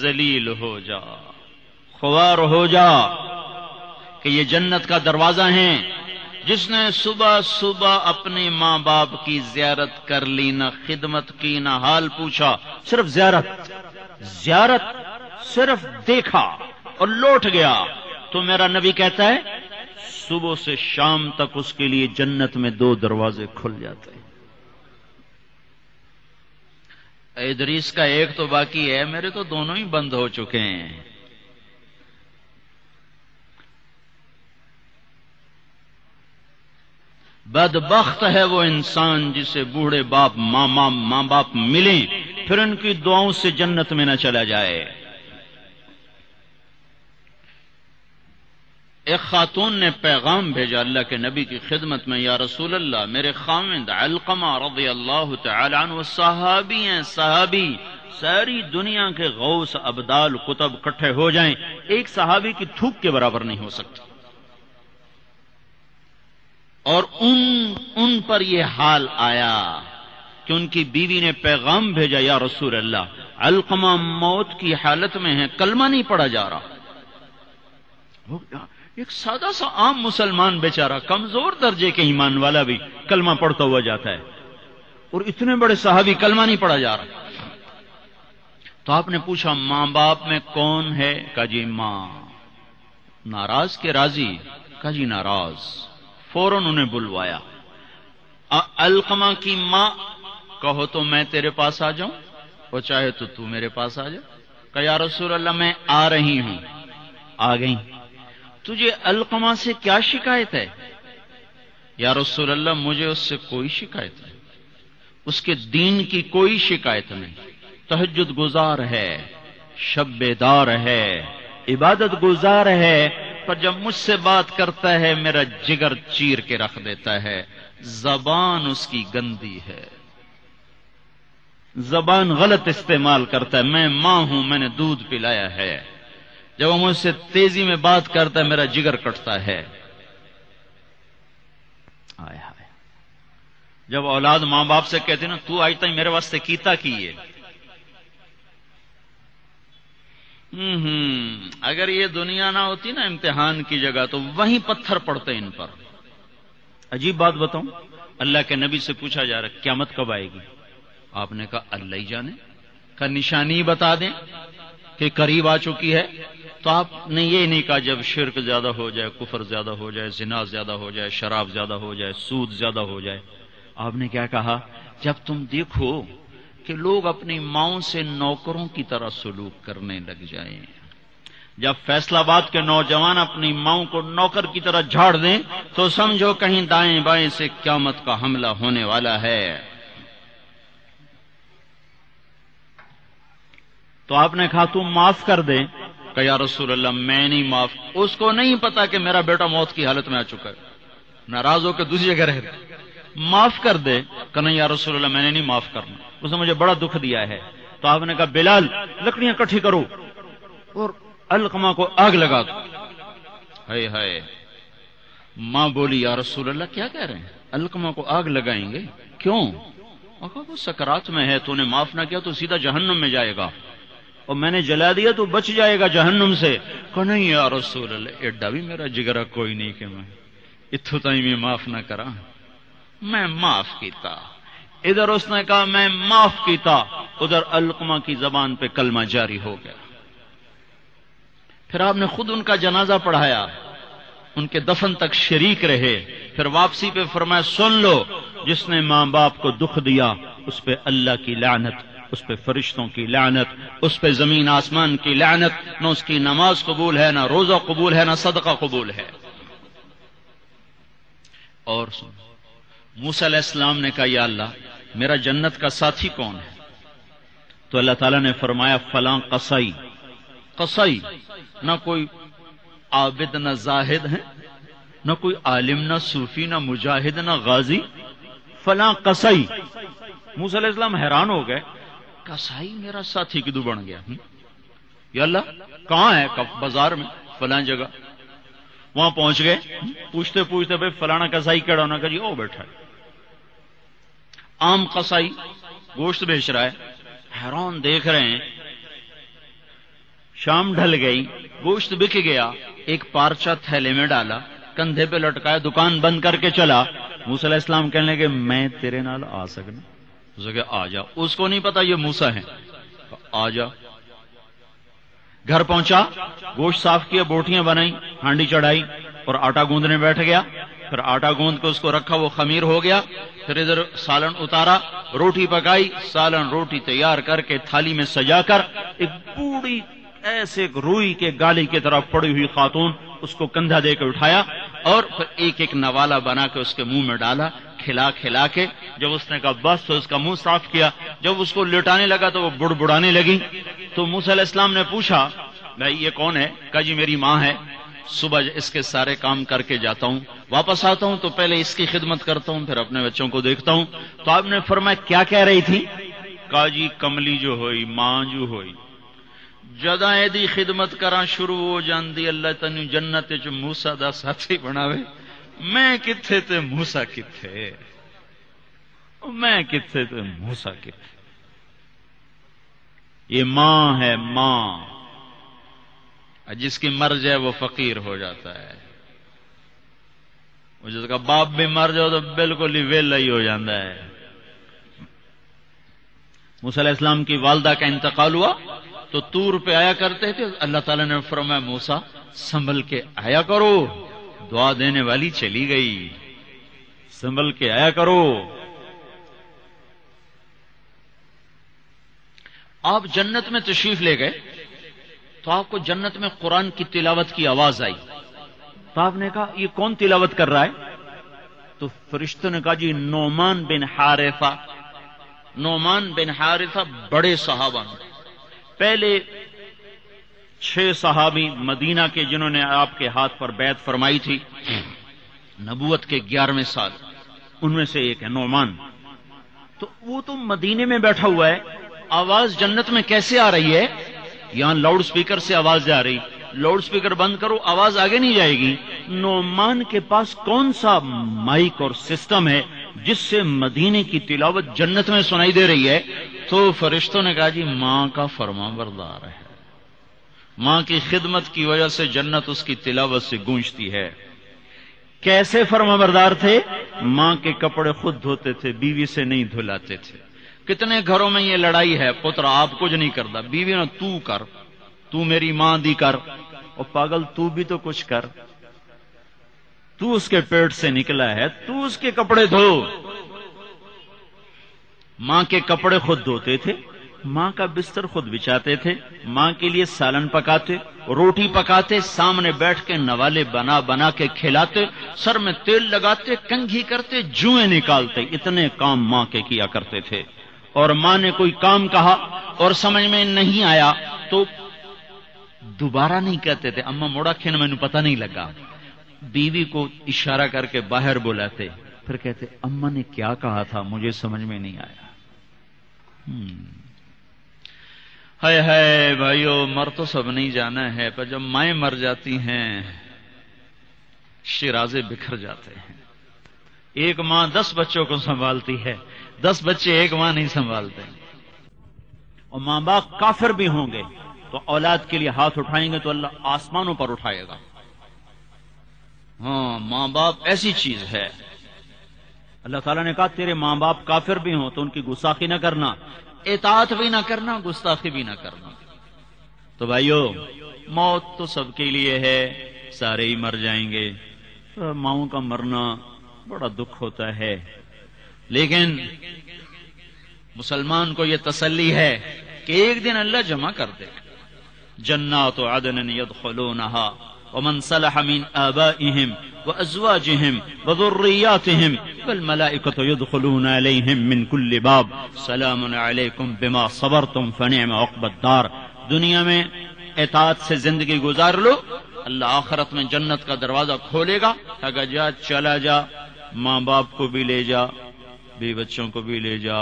ذلیل ہو جا، خوار ہو جا کہ یہ جنت کا دروازہ ہیں۔ جس نے صبح صبح اپنے ماں باپ کی زیارت کر لی، نہ خدمت کی نہ حال پوچھا، صرف زیارت صرف دیکھا اور لوٹ گیا، تو میرا نبی کہتا ہے صبح سے شام تک اس کے لیے جنت میں 2 دروازے کھل جاتے ہیں۔ ادریس کا ایک تو باقی ہے، میرے تو دونوں ہی بند ہو چکے ہیں۔ بدبخت ہے وہ انسان جسے بوڑھے باپ ماں باپ ملیں پھر ان کی دعاؤں سے جنت میں نہ چلا جائے۔ ایک خاتون نے پیغام بھیجا اللہ کے نبی کی خدمت میں، یا رسول اللہ میرے خاوند علقمہ رضی اللہ تعالی عنہ صحابی ہیں، صحابی، ساری دنیا کے غوث ابدال قطب اکٹھے ہو جائیں ایک صحابی کی تھوک کے برابر نہیں ہو سکتی، اور ان پر یہ حال آیا کہ ان کی بیوی نے پیغام بھیجا، یا رسول اللہ علقمہ موت کی حالت میں ہے، کلمہ نہیں پڑھا جا رہا۔ ایک سادہ سا عام مسلمان بیچارہ کمزور درجے کے ایمان والا بھی کلمہ پڑھتا ہوا جاتا ہے، اور اتنے بڑے صحابی کلمہ نہیں پڑھا جا رہا۔ تو آپ نے پوچھا ماں باپ میں کون ہے؟ کہا جی ماں۔ ناراض کے راضی؟ کہا جی ناراض۔ فوراً انہیں بلوایا۔ علقمہ کی ماں، کہو تو میں تیرے پاس آ جاؤں، اور چاہے تو میرے پاس آ جا۔ کہا یا رسول اللہ میں آ رہی ہوں۔ آ گئی۔ تجھے علقمہ سے کیا شکایت ہے؟ یا رسول اللہ مجھے اس سے کوئی شکایت نہیں، اس کے دین کی کوئی شکایت نہیں، تہجد گزار ہے، شب بیدار ہے، عبادت گزار ہے، پر جب مجھ سے بات کرتا ہے میرا جگر چیر کے رکھ دیتا ہے، زبان اس کی گندی ہے، زبان غلط استعمال کرتا ہے، میں ماں ہوں، میں نے دودھ پلایا ہے، جب وہ مجھ سے تیزی میں بات کرتا ہے میرا جگر کٹتا ہے۔ آئے ہائے، جب اولاد ماں باپ سے کہتے نا تو آج تک میرے واسطے کیتا کی ہے، اگر یہ دنیا نہ ہوتی نا امتحان کی جگہ تو وہیں پتھر پڑتے ان پر۔ عجیب بات بتاؤں، اللہ کے نبی سے پوچھا جا رہا قیامت کب آئے گی؟ آپ نے کہا اللہ ہی جانے۔ کا نشانی بتا دیں کہ قریب آ چکی ہے؟ تو آپ نے یہ نہیں کہا جب شرک زیادہ ہو جائے، کفر زیادہ ہو جائے، زنا زیادہ ہو جائے، شراب زیادہ ہو جائے، سود زیادہ ہو جائے۔ آپ نے کیا کہا؟ جب تم دیکھو کہ لوگ اپنی ماؤں سے نوکروں کی طرح سلوک کرنے لگ جائیں، جب فیصل آباد کے نوجوان اپنی ماؤں کو نوکر کی طرح جھاڑ دیں تو سمجھو کہیں دائیں بائیں سے قیامت کا حملہ ہونے والا ہے۔ تو آپ نے کہا تم معاف کر دے؟ کہ یا رسول اللہ میں نہیں معاف۔ اس کو نہیں پتا کہ میرا بیٹا موت کی حالت میں آ چکا ہے، ناراض ہو کے دوسری جگہ رہ رہے، معاف کر دے۔ کہ نہیں یا رسول اللہ میں نے نہیں معاف کرنا، اس نے مجھے بڑا دکھ دیا ہے۔ تو آپ نے کہا بلال لکڑیاں اکٹھی کرو اور علقمہ کو آگ لگا دو۔ ہائے ہائے، ماں بولی یا رسول اللہ کیا کہہ رہے ہیں، علقمہ کو آگ لگائیں گے؟ کیوں؟ وہ سکرات میں ہے، تو نے معاف نہ کیا تو سیدھا جہنم میں جائے گا، اور میں نے جلا دیا تو بچ جائے گا جہنم سے۔ کہ نہیں یا رسول اللہ ایڈا بھی میرا جگرا کوئی نہیں کہ میں اتھو تائیں میں معاف نہ کرا، میں معاف کیتا۔ ادھر اس نے کہا میں معاف کیتا، ادھر علقمہ کی زبان پہ کلمہ جاری ہو گیا۔ پھر آپ نے خود ان کا جنازہ پڑھایا، ان کے دفن تک شریک رہے، پھر واپسی پہ فرمایا سن لو جس نے ماں باپ کو دکھ دیا اس پہ اللہ کی لعنت، اس پہ فرشتوں کی لعنت، اس پہ زمین آسمان کی لعنت، نہ اس کی نماز قبول ہے، نہ روزہ قبول ہے، نہ صدقہ قبول ہے۔ اور سن، موسیٰ علیہ السلام نے کہا یا اللہ میرا جنت کا ساتھی کون ہے؟ تو اللہ تعالیٰ نے فرمایا فلاں قصائی۔ قصائی نہ کوئی عابد نہ زاہد ہے، نہ کوئی عالم نہ صوفی نہ مجاہد نہ غازی، فلاں قصائی۔ موسیٰ علیہ السلام حیران ہو گئے، قصائی میرا ساتھی کدو بن گیا؟ یا اللہ کہاں ہے؟ بازار میں فلاں جگہ۔ وہاں پہنچ گئے، پوچھتے پوچھتے بھائی فلانا قصائی کیڑا ہونا؟ کہ جی او بیٹھا ہے۔ عام قصائی گوشت بیچ رہا ہے، حیران دیکھ رہے ہیں شام ڈھل گئی، گوشت بک گیا، ایک پارچہ تھیلے میں ڈالا، کندھے پہ لٹکایا، دکان بند کر کے چلا۔ موسیٰ علیہ السلام کہنے لگے میں تیرے نال آ سکنا؟ اسے کہ آ جا۔ اس کو نہیں پتا یہ موسیٰ ہیں، آ جا۔ گھر پہنچا، گوشت صاف کیا، بوٹیاں بنائی، ہانڈی چڑھائی اور آٹا گوندنے بیٹھ گیا۔ پھر آٹا گوند کے اس کو رکھا، وہ خمیر ہو گیا۔ پھر ادھر سالن اتارا، روٹی پکائی، سالن روٹی تیار کر کے تھالی میں سجا کر ایک بوڑھی ایسے روئی کے گالی کی طرف پڑی ہوئی خاتون، اس کو کندھا دے کے اٹھایا اور پھر ایک ایک نوالا بنا کے اس کے منہ میں ڈالا، کھلا کھلا کے جب اس نے کہا بس تو اس کا منہ صاف کیا۔ جب اس کو لٹانے لگا تو وہ بڑبڑانے لگی۔ تو موسیٰ علیہ السلام نے پوچھا بھائی یہ کون ہے؟ کہا جی میری ماں ہے، صبح اس کے سارے کام کر کے جاتا ہوں، واپس آتا ہوں تو پہلے اس کی خدمت کرتا ہوں، پھر اپنے بچوں کو دیکھتا ہوں۔ تو آپ نے فرمایا کیا کہہ رہی تھی؟ کہا جی کملی جو ہوئی، ماں جو ہوئی، جداں ایدی خدمت کراں شروع ہو جاندی اللہ تینوں جنت وچ موسیٰ دا ساتھی بناوے، میں کتھے تے موسیٰ کتھے، میں کتھے تے موسیٰ کتھے۔ یہ ماں ہے، ماں، جس کی مر جائے وہ فقیر ہو جاتا ہے، جس کا باپ بھی مر جاؤ تو بالکل ہی ویلا ہی ہو جاتا ہے۔ موسیٰ علیہ السلام کی والدہ کا انتقال ہوا تو طور پہ آیا کرتے تھے، اللہ تعالیٰ نے فرمایا موسیٰ سنبھل کے آیا کرو، دعا دینے والی چلی گئی، سنبھل کے آیا کرو۔ آپ جنت میں تشریف لے گئے تو آپ کو جنت میں قرآن کی تلاوت کی آواز آئی، تو آپ نے کہا یہ کون تلاوت کر رہا ہے؟ تو فرشتوں نے کہا جی نعمان بن حارثہ۔ نعمان بن حارثہ بڑے صحابہ، پہلے 6 صحابی مدینہ کے جنہوں نے آپ کے ہاتھ پر بیعت فرمائی تھی نبوت کے 11ویں سال، ان میں سے ایک ہے نعمان۔ تو وہ تو مدینے میں بیٹھا ہوا ہے، آواز جنت میں کیسے آ رہی ہے؟ یہاں لاؤڈ سپیکر سے آواز جا رہی، لاؤڈ سپیکر بند کرو آواز آگے نہیں جائے گی۔ نعمان کے پاس کون سا مائک اور سسٹم ہے جس سے مدینے کی تلاوت جنت میں سنائی دے رہی ہے؟ تو فرشتوں نے کہا جی ماں کا فرما بردار ہے، ماں کی خدمت کی وجہ سے جنت اس کی تلاوت سے گونجتی ہے۔ کیسے فرما بردار تھے؟ ماں کے کپڑے خود دھوتے تھے، بیوی سے نہیں دھلاتے تھے۔ کتنے گھروں میں یہ لڑائی ہے، پتر آپ کچھ نہیں کرتا، بیوی نے تو کر، تو میری ماں دی کر، اور پاگل تو بھی تو کچھ کر، تو اس کے پیٹ سے نکلا ہے، تو اس کے کپڑے دھو۔ ماں کے کپڑے خود دھوتے تھے، ماں کا بستر خود بچھاتے تھے، ماں کے لیے سالن پکاتے، روٹی پکاتے، سامنے بیٹھ کے نوالے بنا بنا کے کھلاتے، سر میں تیل لگاتے، کنگھی کرتے، جوئیں نکالتے، اتنے کام ماں کے کیا کرتے تھے۔ اور ماں نے کوئی کام کہا اور سمجھ میں نہیں آیا تو دوبارہ نہیں کہتے تھے اماں موڑا کھین میں پتہ نہیں لگا، بیوی کو اشارہ کر کے باہر بلاتے، پھر کہتے اماں نے کیا کہا تھا مجھے سمجھ میں نہیں آیا۔ ہائے ہائے بھائیو، مر تو سب نہیں جانا ہے، پر جب مائیں مر جاتی ہیں شیرازے بکھر جاتے ہیں۔ ایک ماں 10 بچوں کو سنبھالتی ہے، 10 بچے ایک ماں نہیں سنبھالتے۔ اور ماں باپ کافر بھی ہوں گے تو اولاد کے لیے ہاتھ اٹھائیں گے تو اللہ آسمانوں پر اٹھائے گا۔ ہاں، ماں باپ ایسی چیز ہے۔ اللہ تعالیٰ نے کہا تیرے ماں باپ کافر بھی ہوں تو ان کی گستاخی نہ کرنا، اطاعت بھی نہ کرنا، گستاخی بھی نہ کرنا۔ تو بھائیو، موت تو سب کے لیے ہے، سارے ہی مر جائیں گے۔ ماؤں کا مرنا بڑا دکھ ہوتا ہے، لیکن مسلمان کو یہ تسلی ہے کہ ایک دن اللہ جمع کر دے۔ جنات عدن يدخلونها ومن صلح من آبائهم وأزواجهم وذرياتهم والملائكة يدخلون عليهم من كل باب سلام عليكم بما صبرتم فنعم عقبى الدار۔ دنیا میں اطاعت سے زندگی گزار لو، اللہ آخرت میں جنت کا دروازہ کھولے گا، کہا جا چلا جا، ماں باپ کو بھی لے جا، بیوی بچوں کو بھی لے جا،